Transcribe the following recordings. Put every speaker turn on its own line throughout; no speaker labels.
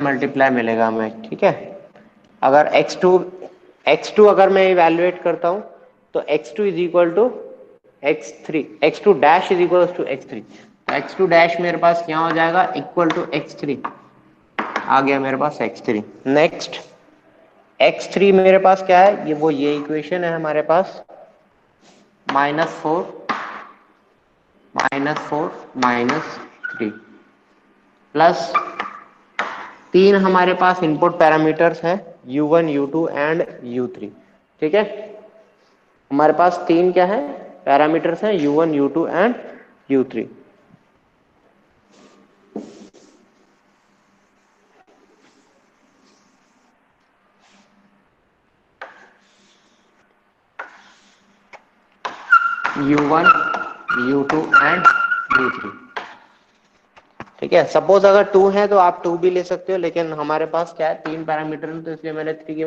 Multiply मिलेगा हमें, ठीक है। अगर x2 अगर मैं इवेल्युएट करता हूं तो x2 is equal to x3, x2 dash is equal to x3, तो x2 डैश मेरे पास क्या हो जाएगा, इक्वल टू x3, आ गया मेरे पास x3। नेक्स्ट x3 मेरे पास क्या है, ये इक्वेशन है हमारे पास, -4 -3 प्लस 3 हमारे पास इनपुट पैरामीटर्स हैं, u1 u2 एंड u3, ठीक है। हमारे पास 3 क्या है, पैरामीटर्स हैं, u1 u2 and u3। u1 u2 and u3, ठीक है। सपोज अगर 2 है तो आप 2 भी ले सकते हो, लेकिन हमारे पास क्या है, 3 पैरामीटर है, तो इसलिए मैंने 3 की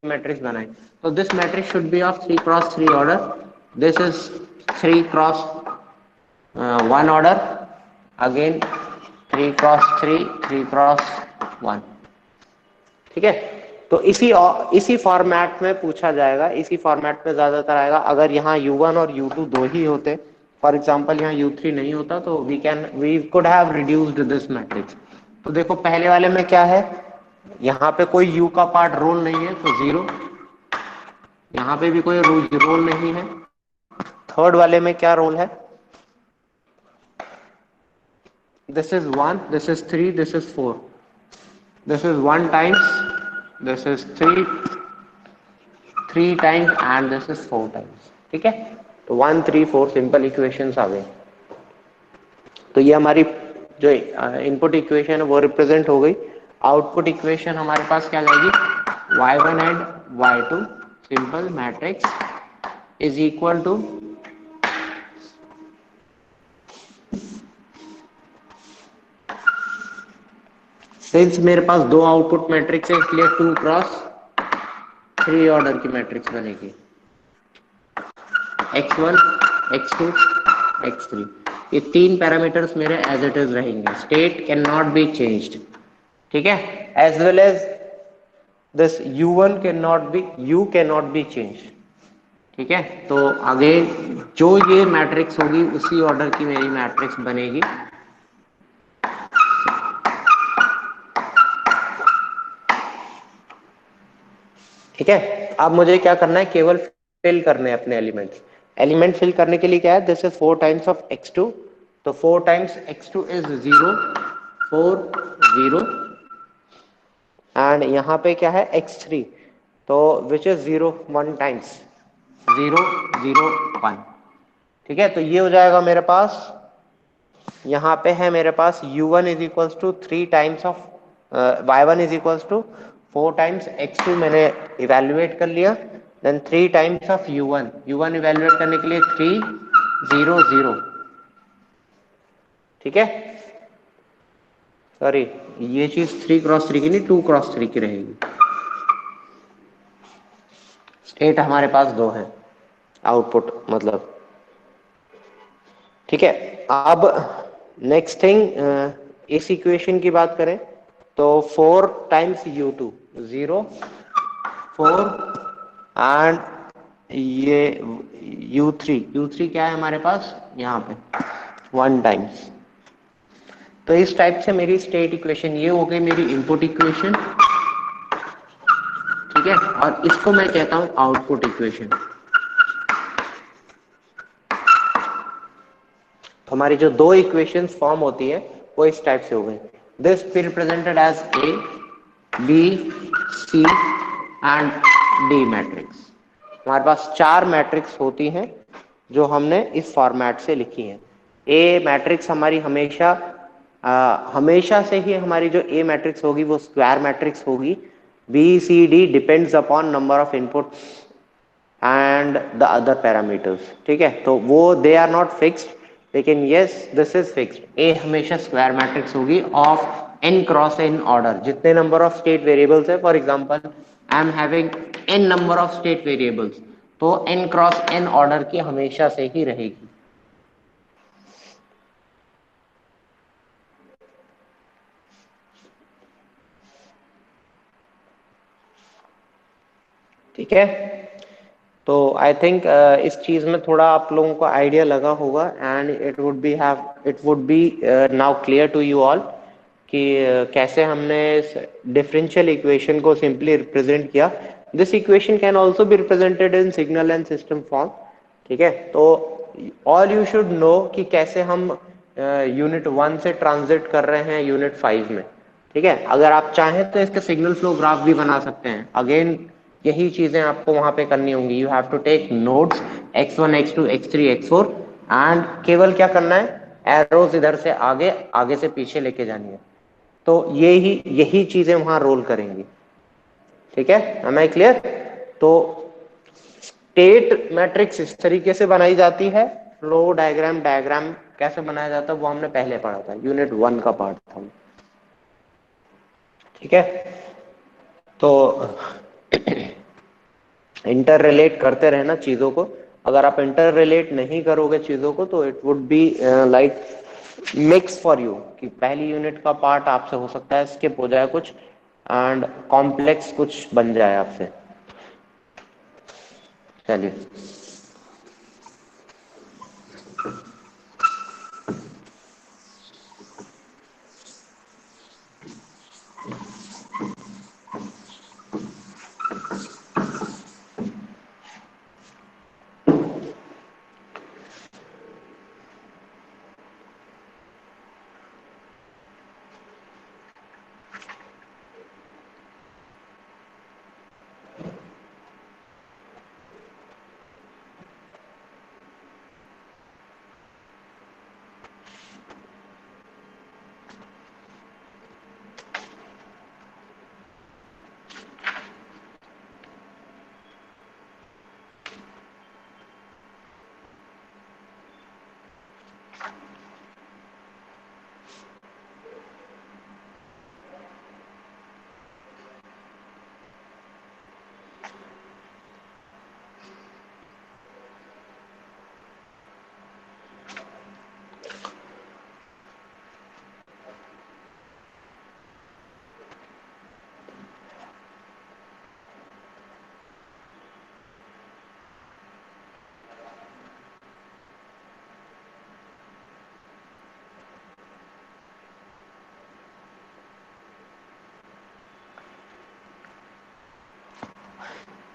मैट्रिक्स बनाई। तो this matrix should be of 3x3 order, this is 3x1 order, again 3x3 3x1, ठीक है। तो इसी फॉर्मेट में पूछा जाएगा, इसी फॉर्मेट में ज्यादातर आएगा। अगर यहाँ u1 और u2 दो ही होते, फॉर एग्जांपल यहाँ u3 नहीं होता, तो we could have reduced this matrix. तो देखो पहले वाले में क्या है, यहाँ पे कोई u का पार्ट रोल नहीं है तो 0, यहाँ पे भी कोई रोल नहीं है। थर्ड वाले में क्या रोल है, this is 1, this is 3, this is 4, this is 1 times, this is 3 times and this is 4 times, ठीक है। तो 1 3 4 सिंपल इक्वेशंस आ गए। तो ये हमारी जो इनपुट इक्वेशन है वो रिप्रेजेंट हो गई। आउटपुट इक्वेशन हमारे पास क्या जाएगी, y1 and y2 simple matrix is equal to, since मेरे पास दो आउटपुट मैट्रिक्स है इसलिए 2x3 ऑर्डर की मैट्रिक्स बनेगी, x1 x2 x3, ये 3 पैरामीटर्स मेरे एज इट इज रहेंगे, state can not be changed, ठीक है। As well as this u1 can not be change, ठीक है। तो आगे जो ये मैट्रिक्स होगी उसी ऑर्डर की मेरी मैट्रिक्स बनेगी। ठीक है, अब मुझे क्या करना है, केवल फिल करने हैं अपने एलिमेंट्स। एलिमेंट फिल करने के लिए क्या है, this is 4 times of x2, तो 4 टाइम्स x2 इज 0 4 0, एंड यहाँ पे क्या है x3, तो विच इज 0 1 टाइम्स 0 0 1, ठीक है। तो ये हो जाएगा मेरे पास, यहाँ पे है मेरे पास u1 is equals to 3 times of y1 is equals to 4 times x2 मैंने इवेल्युएट कर लिया, then 3 times of u1 evaluate करने के लिए 3 0 0, ठीक है। सॉरी, ये चीज 3x3 की नहीं 2x3 की रहेगी। स्टेट हमारे पास दो है, आउटपुट मतलब, ठीक है। अब नेक्स्ट थिंग, इस इक्वेशन की बात करें तो 4 टाइम्स u2 0 4, एंड ये u3 क्या है हमारे पास यहाँ पे 1 टाइम्स। तो इस टाइप से मेरी स्टेट इक्वेशन ये हो गई, मेरी इनपुट इक्वेशन, ठीक है। और इसको मैं कहता हूं आउटपुट इक्वेशन। तो हमारी जो दो इक्वेशंस फॉर्म होती है वो इस टाइप से हो गई, this be represented as A B C and D matrix. हमारे पास 4 मैट्रिक्स होती हैं जो हमने इस फॉर्मेट से लिखी हैं। ए मैट्रिक्स हमारी हमेशा से ही हमारी जो ए मैट्रिक्स होगी वो स्क्वायर मैट्रिक्स होगी। B C D depends upon number of inputs and the other parameters, ठीक है। तो वो दे आर नॉट फिक्स्ड, लेकिन yes this is fixed, A हमेशा स्क्वायर मैट्रिक्स होगी of n cross n order. जितने नंबर ऑफ स्टेट वेरिएबल्स है, for example I am having n number of state variables, तो n क्रॉस n ऑर्डर की हमेशा से ही रहेगी। ठीक है, तो आई थिंक इस चीज में थोड़ा आप लोगों को आइडिया लगा होगा and it would be now clear to you all कि कैसे हमने इस डिफरेंशियल इक्वेशन को सिंपली रिप्रेजेंट किया। This equation can also be represented in signal and system form. ठीक है, तो ऑल यू शुड नो कि कैसे हम यूनिट 1 से ट्रांजिट कर रहे हैं यूनिट 5 में। ठीक है, अगर आप चाहें तो इसका सिग्नल फ्लो ग्राफ भी बना सकते हैं। अगेन यही चीजें आपको वहां पे करनी होंगी। You have to take notes x1 x2 x3 x4 and केवल क्या करना है, एरोज इधर से आगे, आगे से पीछे लेके जानी है। तो यही चीजें वहां रोल करेंगी। ठीक है, एम आई क्लियर? तो स्टेट मैट्रिक्स इस तरीके से बनाई जाती है। फ्लो डायग्राम कैसे बनाया जाता है वो हमने पहले पढ़ा था, यूनिट 1 का पार्ट था। ठीक है, तो इंटर रिलेट करते रहना चीजों को। अगर आप इंटर रिलेट नहीं करोगे चीजों को तो it would be like mix for you, कि पहली यूनिट का पार्ट आपसे हो सकता है स्किप हो जाए कुछ एंड कॉम्प्लेक्स कुछ बन जाए आपसे। चलिए,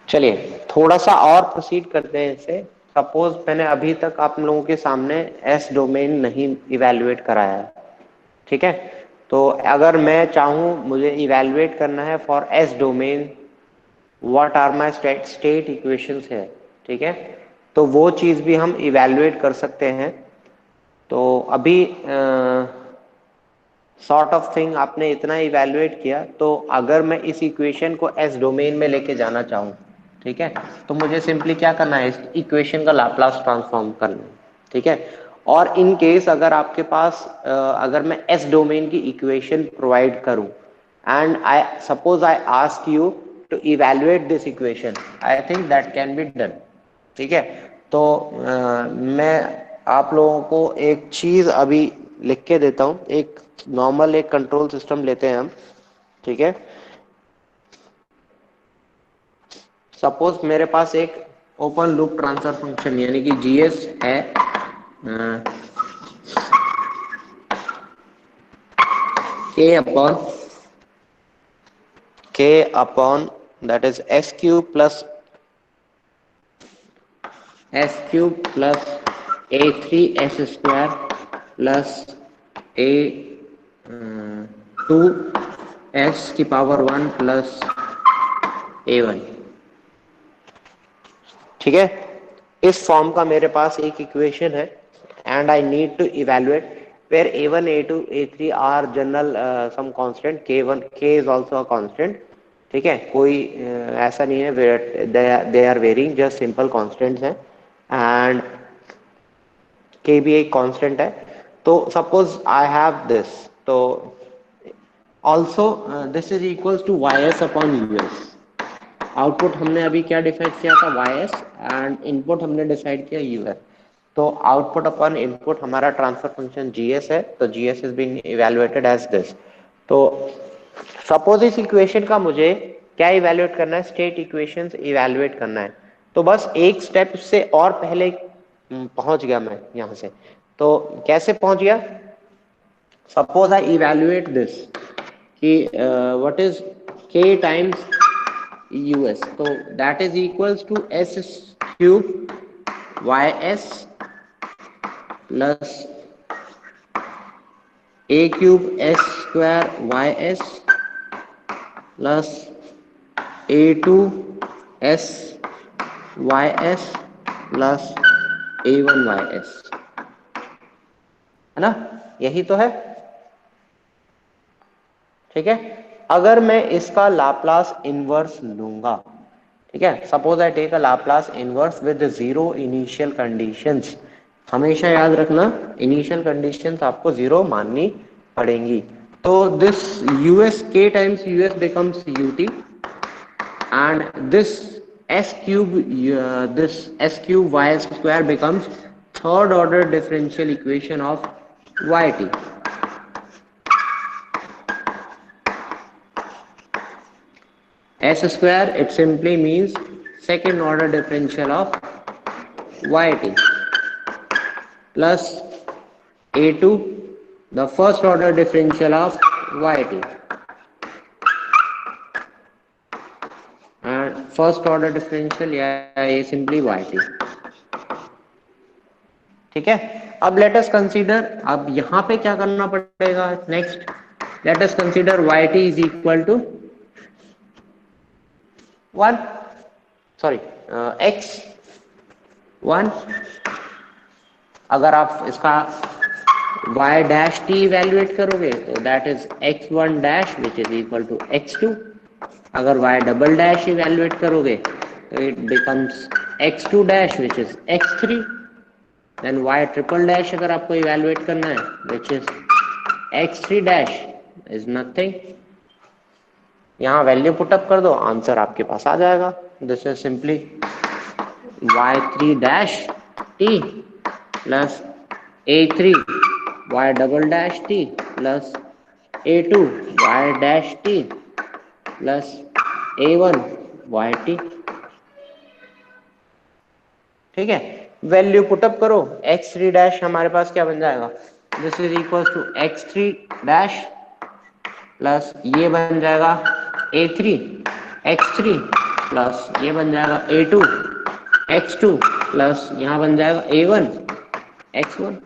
चलिए थोड़ा सा और प्रोसीड करते हैं इसे। सपोज मैंने अभी तक आप लोगों के सामने एस डोमेन नहीं इवेल्युएट कराया है। ठीक है, तो अगर मैं चाहूं मुझे इवेल्युएट करना है for S domain what are my state equations है। ठीक है, तो वो चीज भी हम इवेल्युएट कर सकते हैं। तो अभी सॉर्ट ऑफ थिंग आपने इतना इवेल्युएट किया, तो अगर मैं इस इक्वेशन को एस डोमेन में लेके जाना चाहूँ, ठीक है, तो मुझे सिंपली क्या करना है, इस इक्वेशन का लाप्लास ट्रांसफॉर्म करना है। ठीक है, और इन केस अगर आपके पास अगर मैं एस डोमेन की इक्वेशन प्रोवाइड करूं and I suppose I ask you to evaluate this equation, I think that can be done. ठीक है, तो मैं आप लोगों को एक चीज अभी लिख के देता हूं। एक नॉर्मल एक कंट्रोल सिस्टम लेते हैं हम। ठीक है, सपोज मेरे पास एक ओपन लूप ट्रांसफर फंक्शन यानी कि जीएस है, के upon that is s³ plus a3s² plus a2s⁻1 plus a1। ठीक है, इस फॉर्म का मेरे पास एक इक्वेशन है and I need to evaluate where a1 a2 a3 are general some constant k1 k is also a constant। ठीक है, कोई ऐसा नहीं है they are varying, just simple constants हैं एंड k भी एक कांस्टेंट है। तो सपोज आई हैव दिस, तो also this is equals to ys upon US. Output हमने अभी क्या डिसाइड किया था, ys, एंड इनपुट हमने डिसाइड किया यूएस। तो आउटपुट अपॉन इनपुट हमारा ट्रांसफर फंक्शन जीएस है, तो GS is being evaluated as this. तो सपोज इस इक्वेशन का मुझे क्या इवेल्युएट करना है, स्टेट इक्वेशंस इवेल्युएट करना है। तो बस एक स्टेप से और पहले पहुंच गया मैं यहां से। तो कैसे पहुंच गया, सपोज आई इवेल्युएट दिस कि what is k times U S, तो that is equals to S cube Y S plus A cube S square Y S plus A two S Y S plus A one Y S, है ना, यही तो है। ठीक है, अगर मैं इसका लाप्लास इनवर्स लूंगा, ठीक है, suppose I take a Laplace inverse with zero initial conditions, हमेशा याद रखना इनिशियल कंडीशंस आपको जीरो माननी पड़ेंगी। तो दिस यूएस के times US becomes UT and this s cube this s cube y square becomes third order differential equation of yt. S square it simply means second order differential of yt plus a2 the first order differential of yt and first order differential yeah is simply yt। ठीक है, अब late us consider, अब यहां पे क्या करना पड़ेगा next, let us consider yt is equal to 1, sorry x 1। अगर आप इसका y डैश t इवेल्युएट करोगे तो that is x1 dash which is equal to x2। अगर y डबल डैश इवेल्युएट करोगे तो it becomes x2 dash which is x3। Then y triple dash अगर आपको इवेल्युएट करना है which is x3 dash is nothing, यहाँ value put up कर दो, आंसर आपके पास आ जाएगा। This is simply y3 dash t plus a3 y double dash t plus a2 y dash t plus a1 yt। ठीक है, वैल्यू पुटअप करो, x3 डैश हमारे पास क्या बन जाएगा, this is equal to x3 dash plus ये बन जाएगा a3 x3 प्लस ये बन जाएगा a2 x2 प्लस यहाँ बन जाएगा a1 x1।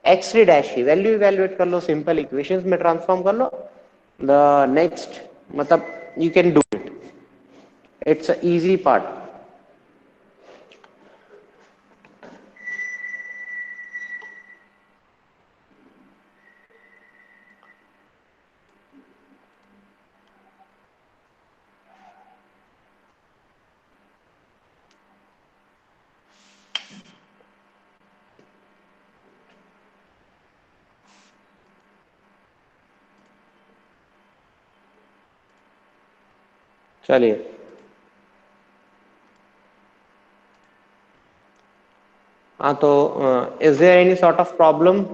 x3 डैश की वैल्यू इवेल्युएट कर लो, सिंपल इक्वेशंस में ट्रांसफॉर्म कर लो, द नेक्स्ट मतलब you can do it, it's a easy part. चलिए, हाँ तो is there any sort of problem,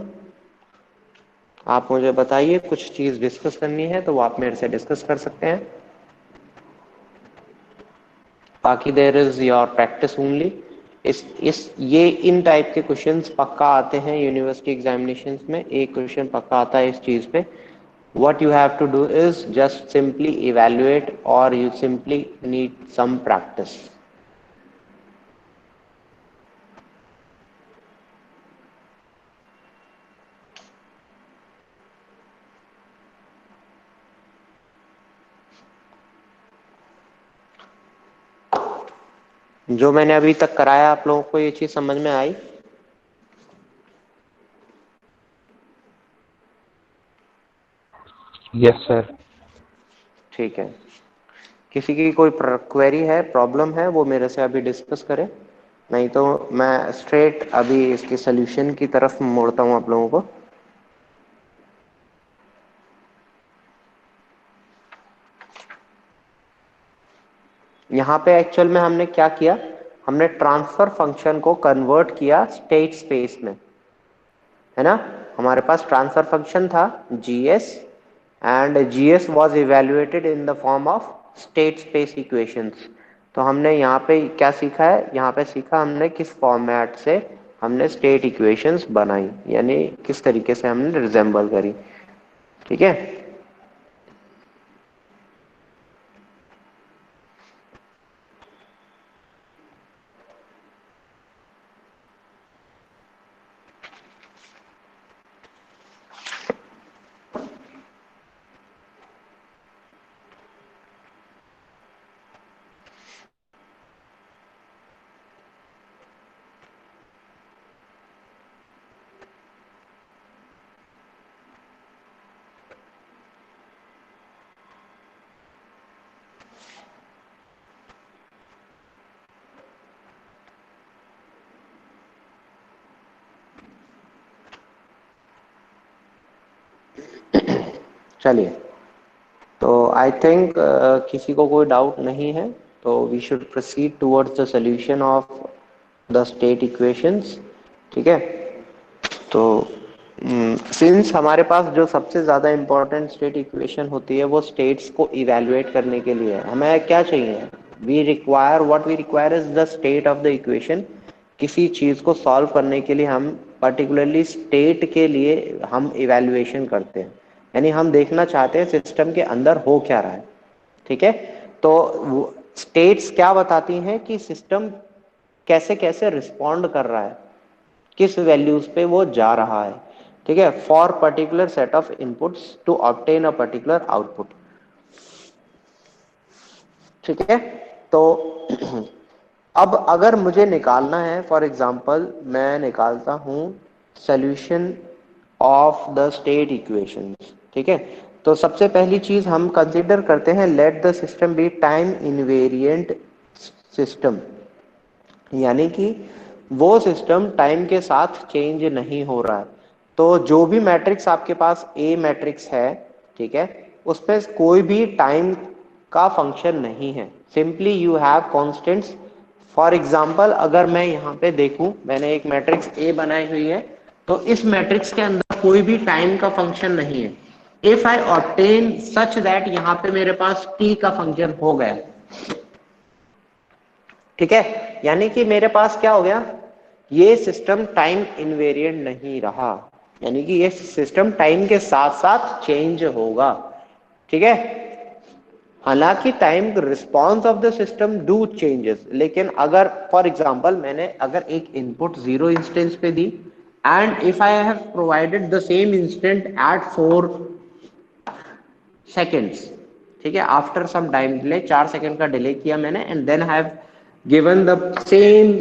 आप मुझे बताइए, कुछ चीज डिस्कस करनी है तो वो आप मेरे से डिस्कस कर सकते हैं, बाकी there is your practice only. इस ये इन टाइप के क्वेश्चंस पक्का आते हैं यूनिवर्सिटी एग्जामिनेशंस में, एक क्वेश्चन पक्का आता है इस चीज पे। what you have to do is just simply evaluate or you simply need some practice। जो मैंने अभी तक कराया आप लोगों को ये चीज समझ में आई?
Yes sir.
ठीक है, किसी की कोई क्वेरी है, प्रॉब्लम है, वो मेरे से अभी डिस्कस करें, नहीं तो मैं स्ट्रेट अभी इसके सोल्यूशन की तरफ मोड़ता हूँ आप लोगों को। यहाँ पे एक्चुअल में हमने क्या किया, हमने ट्रांसफर फंक्शन को कन्वर्ट किया स्टेट स्पेस में, है ना। हमारे पास ट्रांसफर फंक्शन था gs and gs was evaluated in the form of state space equations. तो हमने यहाँ पे क्या सीखा है, यहाँ पे सीखा हमने किस फॉर्मेट से हमने स्टेट इक्वेशंस बनाई, यानी किस तरीके से हमने रिजेंबल करी। ठीक है, चलिए। तो आई थिंक किसी को कोई डाउट नहीं है, तो we should proceed towards the solution of the state equations. ठीक है, तो सिंस हमारे पास जो सबसे ज़्यादा इम्पोर्टेंट स्टेट इक्वेशन होती है वो स्टेट्स को इवेलुएट करने के लिए है, हमें क्या चाहिए, we require, what we require is the state of the equation. किसी चीज़ को सॉल्व करने के लिए हम पर्टिकुलरली स्टेट के लिए हम इवेल्युएशन करते हैं, यानी हम देखना चाहते हैं सिस्टम के अंदर हो क्या रहा है। ठीक है, तो स्टेट्स क्या बताती हैं कि सिस्टम कैसे कैसे रिस्पॉन्ड कर रहा है, किस वैल्यूज पे वो जा रहा है। ठीक है, for particular set of inputs to obtain a particular output. ठीक है, तो अब अगर मुझे निकालना है, फॉर एग्जांपल मैं निकालता हूं solution of the state equations. ठीक है, तो सबसे पहली चीज हम कंसीडर करते हैं, let the system be time invariant system, यानी कि वो सिस्टम टाइम के साथ चेंज नहीं हो रहा है। तो जो भी मैट्रिक्स आपके पास ए मैट्रिक्स है, ठीक है, उसमें कोई भी टाइम का फंक्शन नहीं है, simply you have constants. For example अगर मैं यहाँ पे देखूं, मैंने एक मैट्रिक्स ए बनाई हुई है, तो इस मैट्रिक्स के अंदर कोई भी टाइम का फंक्शन नहीं है। If I obtain such that यहाँ पे मेरे पास टी का फंक्शन हो गया, ठीक है, यानी कि मेरे पास क्या हो गया, ये सिस्टम टाइम इनवेरिएंट नहीं रहा, यानी कि ये सिस्टम टाइम के साथ साथ चेंज होगा। ठीक है, हालांकि time response of the system do changes, लेकिन अगर फॉर एग्जांपल मैंने अगर एक इनपुट 0 इंस्टेंस पे दी and if I have provided the same instant at 4 seconds, ठीक है, after some time delay, 4 second का डिले किया मैंने and then have given the same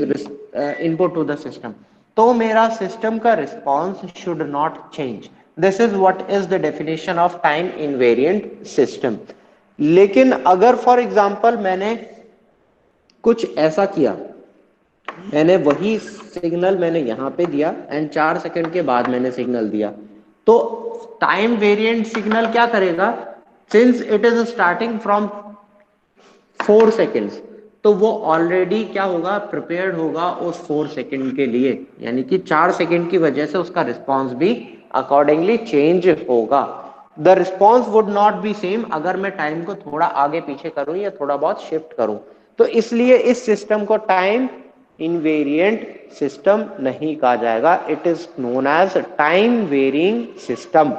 input to the system, तो मेरा सिस्टम का response should not change. This is what is the definition of time invariant system. लेकिन अगर for example मैंने कुछ ऐसा किया, मैंने वही सिग्नल मैंने यहां पे दिया एंड 4 सेकंड के बाद मैंने सिग्नल दिया, तो टाइम वेरिएंट सिग्नल क्या करेगा, since it is starting from 4 seconds, तो वो ऑलरेडी क्या होगा, प्रिपेयर्ड होगा उस 4 सेकेंड के लिए, यानी कि 4 सेकेंड की वजह से उसका रिस्पॉन्स भी अकॉर्डिंगली चेंज होगा। The response would not be same अगर मैं टाइम को थोड़ा आगे पीछे करूं या थोड़ा बहुत शिफ्ट करूं, तो इसलिए इस सिस्टम को टाइम इनवेरिएंट सिस्टम नहीं कहा जाएगा, it is known as time varying system.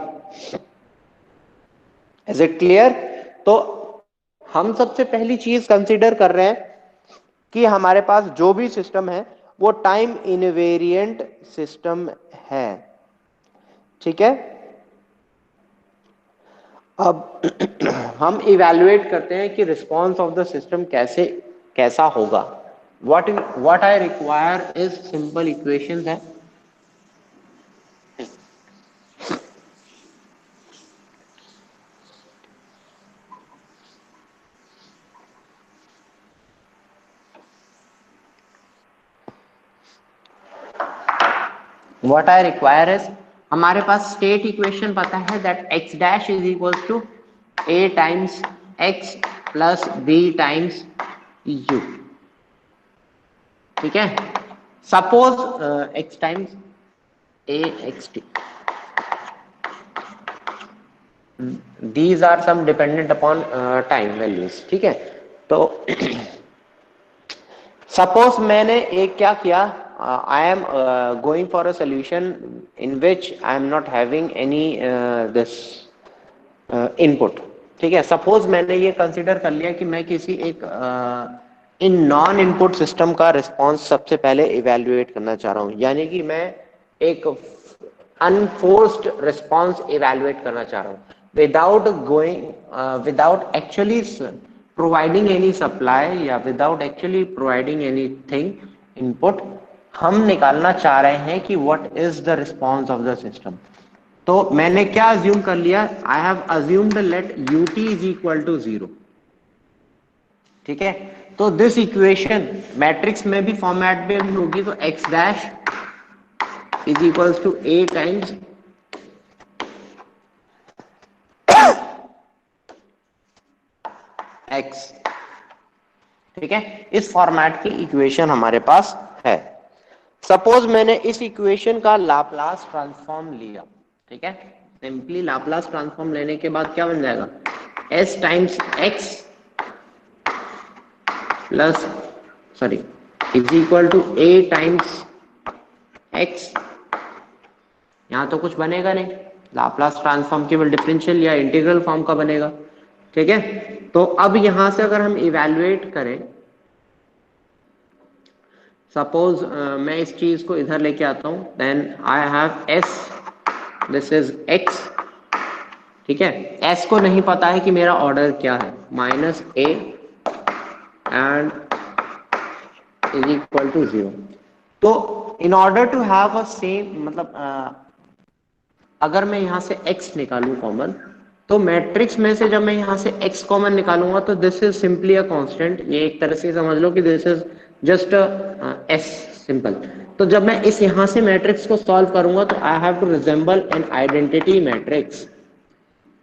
Is it clear? तो हम सबसे पहली चीज कंसीडर कर रहे हैं कि हमारे पास जो भी सिस्टम है वो टाइम इनवेरिएंट सिस्टम है। ठीक है, अब हम इवैल्यूएट करते हैं कि रिस्पॉन्स ऑफ द सिस्टम कैसा होगा। What I require is simple equation है। व्हाट आई रिक्वायर इज, हमारे पास स्टेट इक्वेशन पता है that X dash is equal to A times X plus B times U. ठीक है, suppose X times A X T, these are some dependent upon time values, ठीक है। तो suppose मैंने एक क्या किया, I am going for a solution in which I am not having any this input, ठीक है। सपोज मैंने ये कंसिडर कर लिया कि मैं किसी एक इन नॉन इनपुट सिस्टम का रिस्पॉन्स सबसे पहले इवेल्युएट करना चाह रहा हूं, यानी कि मैं एक अनफोर्स्ड रिस्पॉन्स इवेल्युएट करना चाह रहा हूं without going without actually providing any supply या without actually providing anything input. हम निकालना चाह रहे हैं कि what is the response of the system. तो मैंने क्या अज्यूम कर लिया, I have assumed let ut is equal to 0, ठीक है। तो दिस इक्वेशन मैट्रिक्स में भी फॉर्मेट में भी होगी, तो x dash is equals to a times x, ठीक है। इस फॉर्मेट की इक्वेशन हमारे पास है। सपोज मैंने इस इक्वेशन का लाप्लास ट्रांसफॉर्म लिया, ठीक है। सिंपली लाप्लास ट्रांसफॉर्म लेने के बाद क्या बन जाएगा, s times x plus sorry is equal to a times x। यहां तो कुछ बनेगा नहीं, लाप्लास ट्रांसफॉर्म केवल डिफरेंशियल या इंटीग्रल फॉर्म का बनेगा, ठीक है। तो अब यहां से अगर हम इवेल्युएट करें, सपोज मैं इस चीज को इधर लेके आता हूं, then I have s, this is x, ठीक है। s को नहीं पता है कि मेरा ऑर्डर क्या है, minus a and is equal to 0। तो in order to have a same मतलब अगर मैं यहां से x निकालूं कॉमन, तो मैट्रिक्स में से जब मैं यहां से x कॉमन निकालूंगा तो this is simply a constant. ये एक तरह से समझ लो कि this is just s simple. तो जब मैं इस यहां से मैट्रिक्स को सॉल्व करूंगा तो I have to resemble an identity matrix,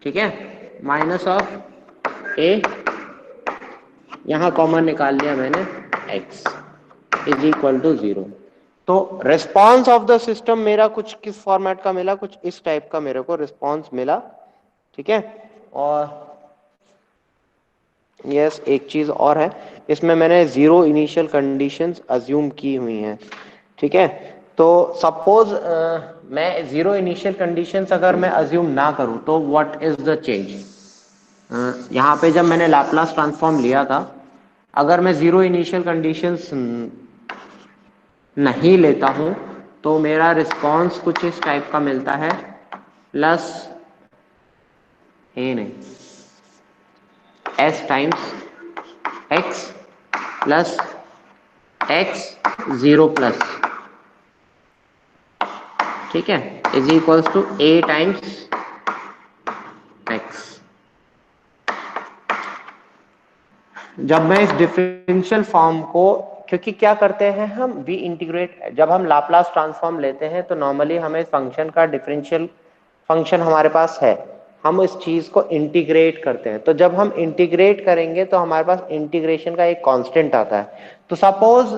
ठीक है। माइनस ऑफ a, यहां कॉमन निकाल लिया मैंने x इज इक्वल टू 0। तो रिस्पॉन्स ऑफ द सिस्टम मेरा कुछ किस फॉर्मेट का मिला, कुछ इस टाइप का मेरे को रिस्पॉन्स मिला, ठीक है। और यस एक चीज और है, इसमें मैंने 0 इनिशियल कंडीशंस अज्यूम की हुई हैं, ठीक है। तो सपोज मैं 0 इनिशियल कंडीशंस अगर मैं अज्यूम ना करूं तो व्हाट इज द चेंज। यहाँ पे जब मैंने लाप्लास ट्रांसफॉर्म लिया था, अगर मैं 0 इनिशियल कंडीशंस नहीं लेता हूं तो मेरा रिस्पॉन्स कुछ इस टाइप का मिलता है, प्लस ए नहीं s times x plus x 0 plus, ठीक है, is equals to a times x। जब मैं इस डिफरेंशियल फॉर्म को, क्योंकि क्या करते हैं हम वी इंटीग्रेट, जब हम लाप्लास ट्रांसफॉर्म लेते हैं तो नॉर्मली हमें फंक्शन का डिफरेंशियल फंक्शन हमारे पास है, हम इस चीज को इंटीग्रेट करते हैं। तो जब हम इंटीग्रेट करेंगे तो हमारे पास इंटीग्रेशन का एक कांस्टेंट आता है। तो सपोज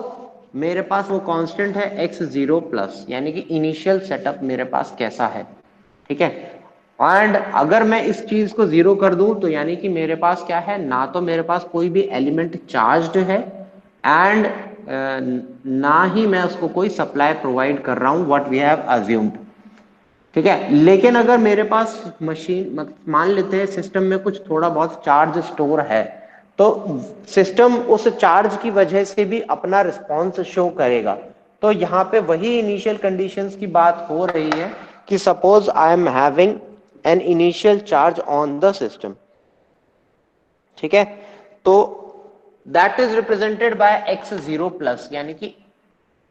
मेरे पास वो कांस्टेंट है x 0 प्लस, यानी कि इनिशियल सेटअप मेरे पास कैसा है, ठीक है। एंड अगर मैं इस चीज को 0 कर दूं तो यानी कि मेरे पास क्या है, ना तो मेरे पास कोई भी एलिमेंट चार्ज्ड है एंड ना ही मैं उसको कोई सप्लाई प्रोवाइड कर रहा हूं, व्हाट वी हैव अज्यूम्ड, ठीक है। लेकिन अगर मेरे पास मशीन, मान लेते हैं सिस्टम में कुछ थोड़ा बहुत चार्ज स्टोर है, तो सिस्टम उस चार्ज की वजह से भी अपना रिस्पॉन्स शो करेगा। तो यहाँ पे वही इनिशियल कंडीशंस की बात हो रही है कि suppose I am having an initial charge on the system, ठीक है। तो that is represented by x 0 plus, यानी कि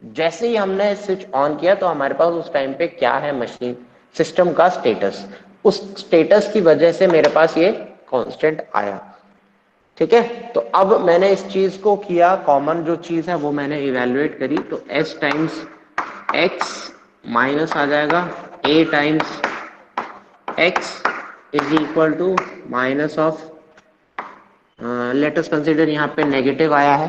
जैसे ही हमने स्विच ऑन किया तो हमारे पास उस टाइम पे क्या है, मशीन सिस्टम का स्टेटस, उस स्टेटस की वजह से मेरे पास ये कांस्टेंट आया, ठीक है। तो अब मैंने इस चीज को किया, कॉमन जो चीज है वो मैंने इवेल्युएट करी, तो s टाइम्स x माइनस आ जाएगा a times x is equal to minus of, let us consider यहाँ पे नेगेटिव आया है,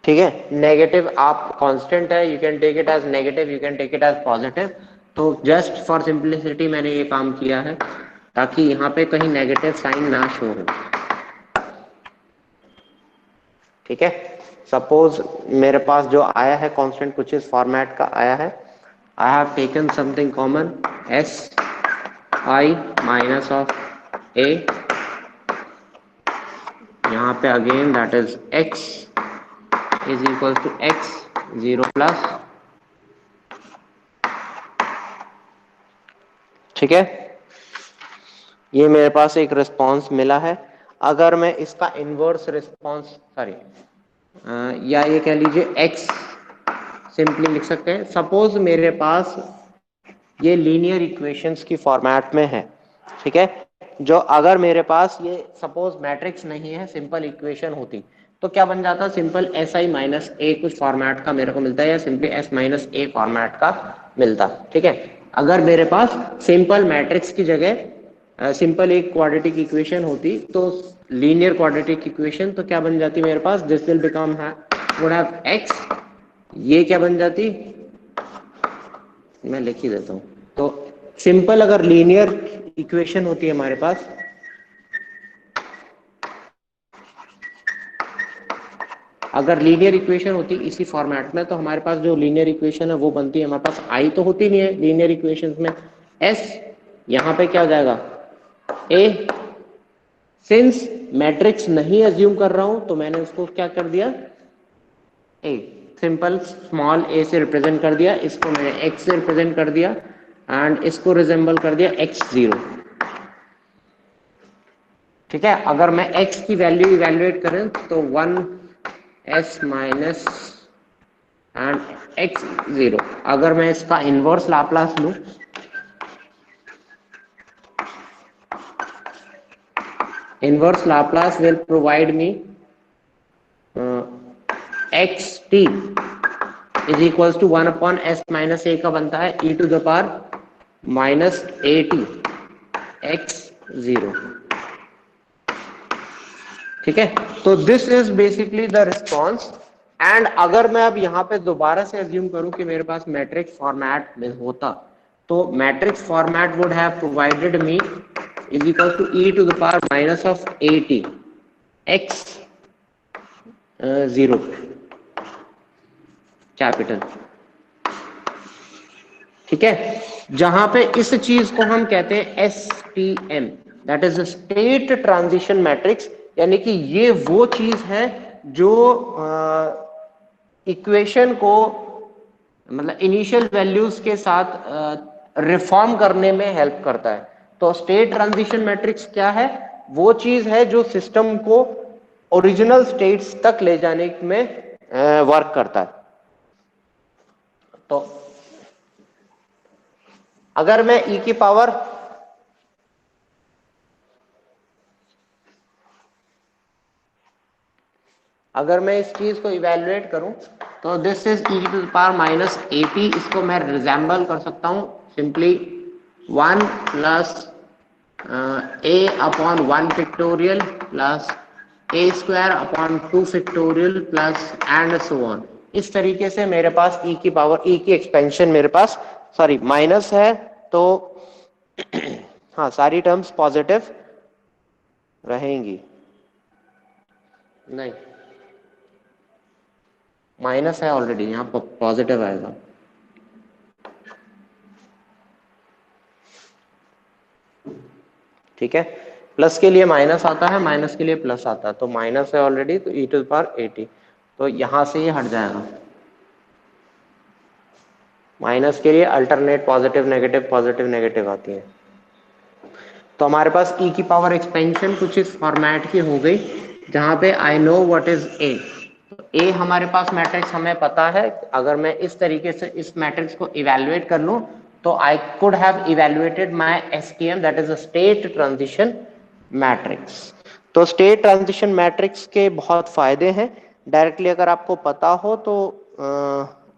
ठीक है। नेगेटिव आप कांस्टेंट है, you can take it as negative, you can take it as positive. तो जस्ट फॉर सिंप्लिसिटी मैंने ये काम किया है। ताकि यहाँ पे कहीं नेगेटिव साइन ना शो हो। ठीक है, सपोज मेरे पास जो आया है कांस्टेंट कुछ इस फॉर्मेट का आया है, I have taken something common S I minus of A, यहाँ पे again that is X is equal to X 0 plus. ठीक है, ये मेरे पास एक रिस्पॉन्स मिला है। अगर मैं इसका इनवर्स रिस्पॉन्स सॉरी या ये कह लीजिए x सिंपली लिख सकते हैं। सपोज मेरे पास ये लीनियर इक्वेशंस की फॉर्मेट में है, ठीक है, जो अगर मेरे पास ये सपोज मैट्रिक्स नहीं है सिंपल इक्वेशन होती तो क्या बन जाता, सिंपल एस आई माइनस ए कुछ फॉर्मेट का मेरे को मिलता है या सिंपली एस माइनस ए फॉर्मेट का मिलता। ठीक है, अगर मेरे पास सिंपल मैट्रिक्स की जगह सिंपल एक क्वाड्रेटिक इक्वेशन होती तो लीनियर क्वाड्रेटिक इक्वेशन तो क्या बन जाती मेरे पास, this will become would have X, ये क्या बन जाती, मैं लिख ही देता हूं। तो सिंपल अगर लीनियर इक्वेशन होती है हमारे पास, अगर लीनियर इक्वेशन होती इसी फॉर्मेट में तो हमारे पास जो लीनियर इक्वेशन है वो बनती है, हमारे पास आई तो होती नहीं है लीनियर इक्वेशन में, एस यहाँ पे क्या हो जाएगा ए। सिंस मैट्रिक्स नहीं अज्यूम कर रहा हूं तो मैंने उसको क्या कर दिया, ए सिंपल स्मॉल ए से रिप्रेजेंट कर दिया, इसको मैंने एक्स से रिप्रेजेंट कर दिया एंड इसको रिजेंबल कर दिया x0। ठीक है, अगर मैं x की वैल्यू इवेल्युएट करें तो 1s माइनस एंड x0। अगर मैं इसका इनवर्स लाप्लास लूं, inverse Laplace will provide me xt is equals to 1 upon s minus A का बनता है e to the power minus at x0। ठीक है, तो this is basically the response. And अगर मैं अब यहाँ पे दोबारा से अज्यूम करूं कि मेरे पास मैट्रिक्स फॉर्मेट में होता तो matrix format would have provided me is equal to e to the power minus of at x0 capital. ठीक है, जहां पे इस चीज को हम कहते हैं STM, that is state transition matrix, यानी कि ये वो चीज है जो इक्वेशन को मतलब इनिशियल वैल्यूज के साथ रिफॉर्म करने में हेल्प करता है। तो स्टेट ट्रांजिशन मैट्रिक्स क्या है, वो चीज है जो सिस्टम को ओरिजिनल स्टेट्स तक ले जाने में वर्क करता है। तो अगर मैं e की पावर अगर मैं इस चीज को इवेल्युएट करूं तो this is e to the power minus at, इसको मैं रिजेंबल कर सकता हूं simply 1 plus a upon 1 factorial plus a square upon 2 factorial plus and so on. इस तरीके से मेरे पास e की पावर e की एक्सपेंशन मेरे पास सॉरी माइनस है तो हाँ सारी टर्म्स पॉजिटिव रहेंगी, नहीं माइनस है ऑलरेडी, यहाँ पर पॉजिटिव आएगा। ठीक है, प्लस के लिए माइनस आता है, माइनस के लिए प्लस आता है, तो माइनस है ऑलरेडी तो e टू द पावर 80, तो यहां से ये हट जाएगा। माइनस के लिए अल्टरनेट पॉजिटिव नेगेटिव आती है। तो हमारे पास e की पावर एक्सपेंशन कुछ इस फॉर्मेट की हो गई जहां पे I know what is a। तो a हमारे पास मैट्रिक्स हमें पता है, अगर मैं इस तरीके से इस मैट्रिक्स को इवेल्युएट कर लूं तो I could have evaluated my STM, that is a state transition matrix. तो स्टेट ट्रांजिशन मैट्रिक्स के बहुत फायदे हैं, डायरेक्टली अगर आपको पता हो तो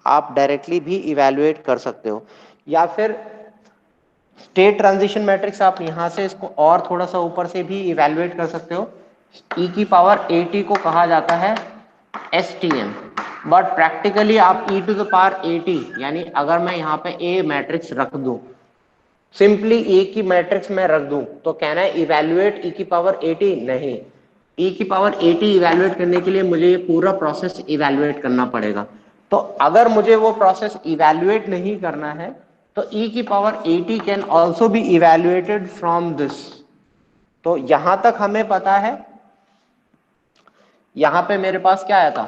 आप डायरेक्टली भी इवेल्युएट कर सकते हो, या फिर स्टेट ट्रांजिशन मैट्रिक्स आप यहां से इसको और थोड़ा सा ऊपर से भी इवेल्युएट कर सकते हो। e की पावर 80 को कहा जाता है STM, बट प्रैक्टिकली आप e टू द पावर 80 यानी अगर मैं यहाँ पे a मैट्रिक्स रख दूं सिंपली ई की मैट्रिक्स में रख दूं तो कहना है इवेल्युएट ई की पावर 80, नहीं, ई की पावर 80 इवेल्युएट करने के लिए मुझे ये पूरा प्रोसेस इवेल्युएट करना पड़ेगा। तो अगर मुझे वो प्रोसेस इवेल्युएट नहीं करना है तो ई की power 80 can also be evaluated from this. तो यहां तक हमें पता है, यहां पे मेरे पास क्या आया था,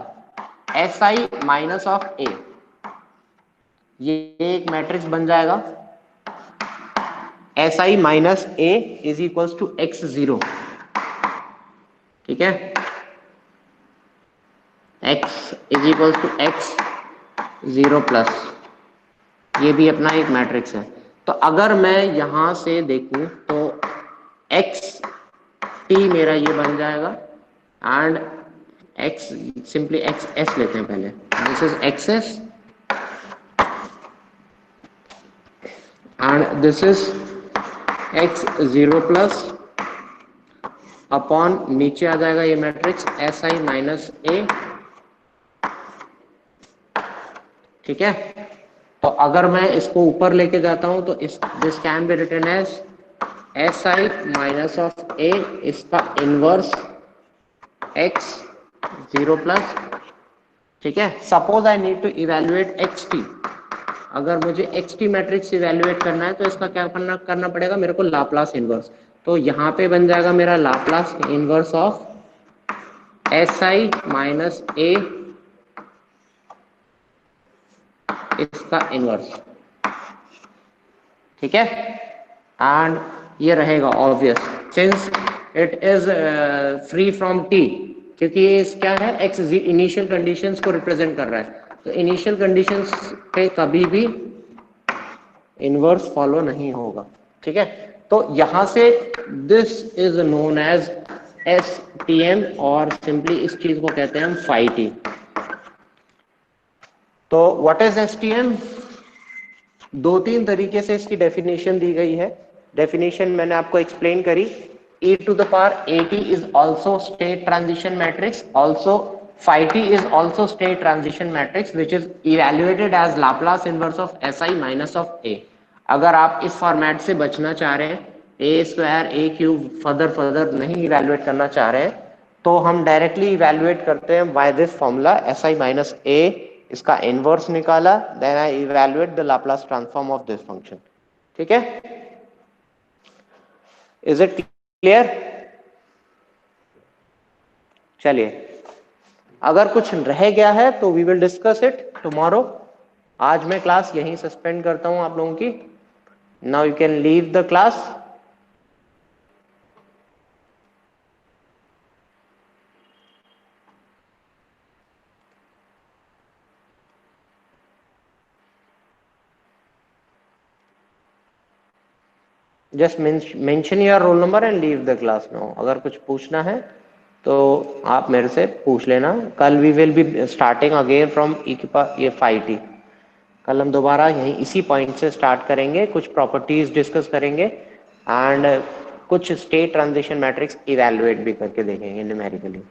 S I minus of A, ये एक मैट्रिक्स बन जाएगा, S I minus A is equal to X zero, ठीक है, X is equal to X zero plus, ये भी अपना एक मैट्रिक्स है। तो अगर मैं यहां से देखूं तो एक्स टी मेरा ये बन जाएगा and x, simply x S लेते हैं पहले, this is x S and this is x zero plus upon नीचे आ जाएगा ये मैट्रिक्स एस आई माइनस ए, ठीक है। तो अगर मैं इसको ऊपर लेके जाता हूं तो इस this can be written as S I minus of A इसका इनवर्स एक्स जीरो प्लस, ठीक है। Suppose I need to evaluate X T, अगर मुझे एक्स टी मैट्रिक्स इवेल्युएट करना है तो इसका क्या करना पड़ेगा मेरे को, लाप्लास इनवर्स। तो यहाँ पे बन जाएगा मेरा Laplace inverse of S I minus A इसका इनवर्स, ठीक है। एंड ये रहेगा obvious since it is free from T, क्योंकि ये क्या है, एक्स इनिशियल कंडीशंस को रिप्रेजेंट कर रहा है, तो इनिशियल कंडीशंस पे कभी भी इनवर्स फॉलो नहीं होगा, ठीक है। तो यहां से this is known as S T M, और सिंपली इस चीज को कहते हैं हम फाई टी। तो what is S T M, दो तीन तरीके से इसकी डेफिनेशन दी गई है। डेफिनेशन मैंने आपको एक्सप्लेन करी, e to the power at is also state transition matrix, also phi t is also state transition matrix which is evaluated as Laplace inverse of si minus of a। अगर आप इस format से बचना चाह रहे हैं, ए square ए cube further नहीं evaluate करना चाह रहे हैं, तो हम डायरेक्टली इवेल्युएट करते हैं by this formula si minus a, इसका इनवर्स निकाला, then I evaluate the Laplace transform of this function, ठीक है। Is it clear? चलिए, अगर कुछ रह गया है तो we will discuss it tomorrow. आज मैं क्लास यहीं सस्पेंड करता हूं आप लोगों की। Now you can leave the class. Just mention your roll number and leave the class now. अगर कुछ पूछना है तो आप मेरे से पूछ लेना। कल we will be starting again from E की पावर ये फाई टी। कल हम दोबारा यहीं इसी पॉइंट से स्टार्ट करेंगे, कुछ प्रॉपर्टीज डिस्कस करेंगे एंड कुछ स्टेट ट्रांजिशन मैट्रिक्स इवैल्यूएट भी करके देखेंगे न्यूमेरिकली।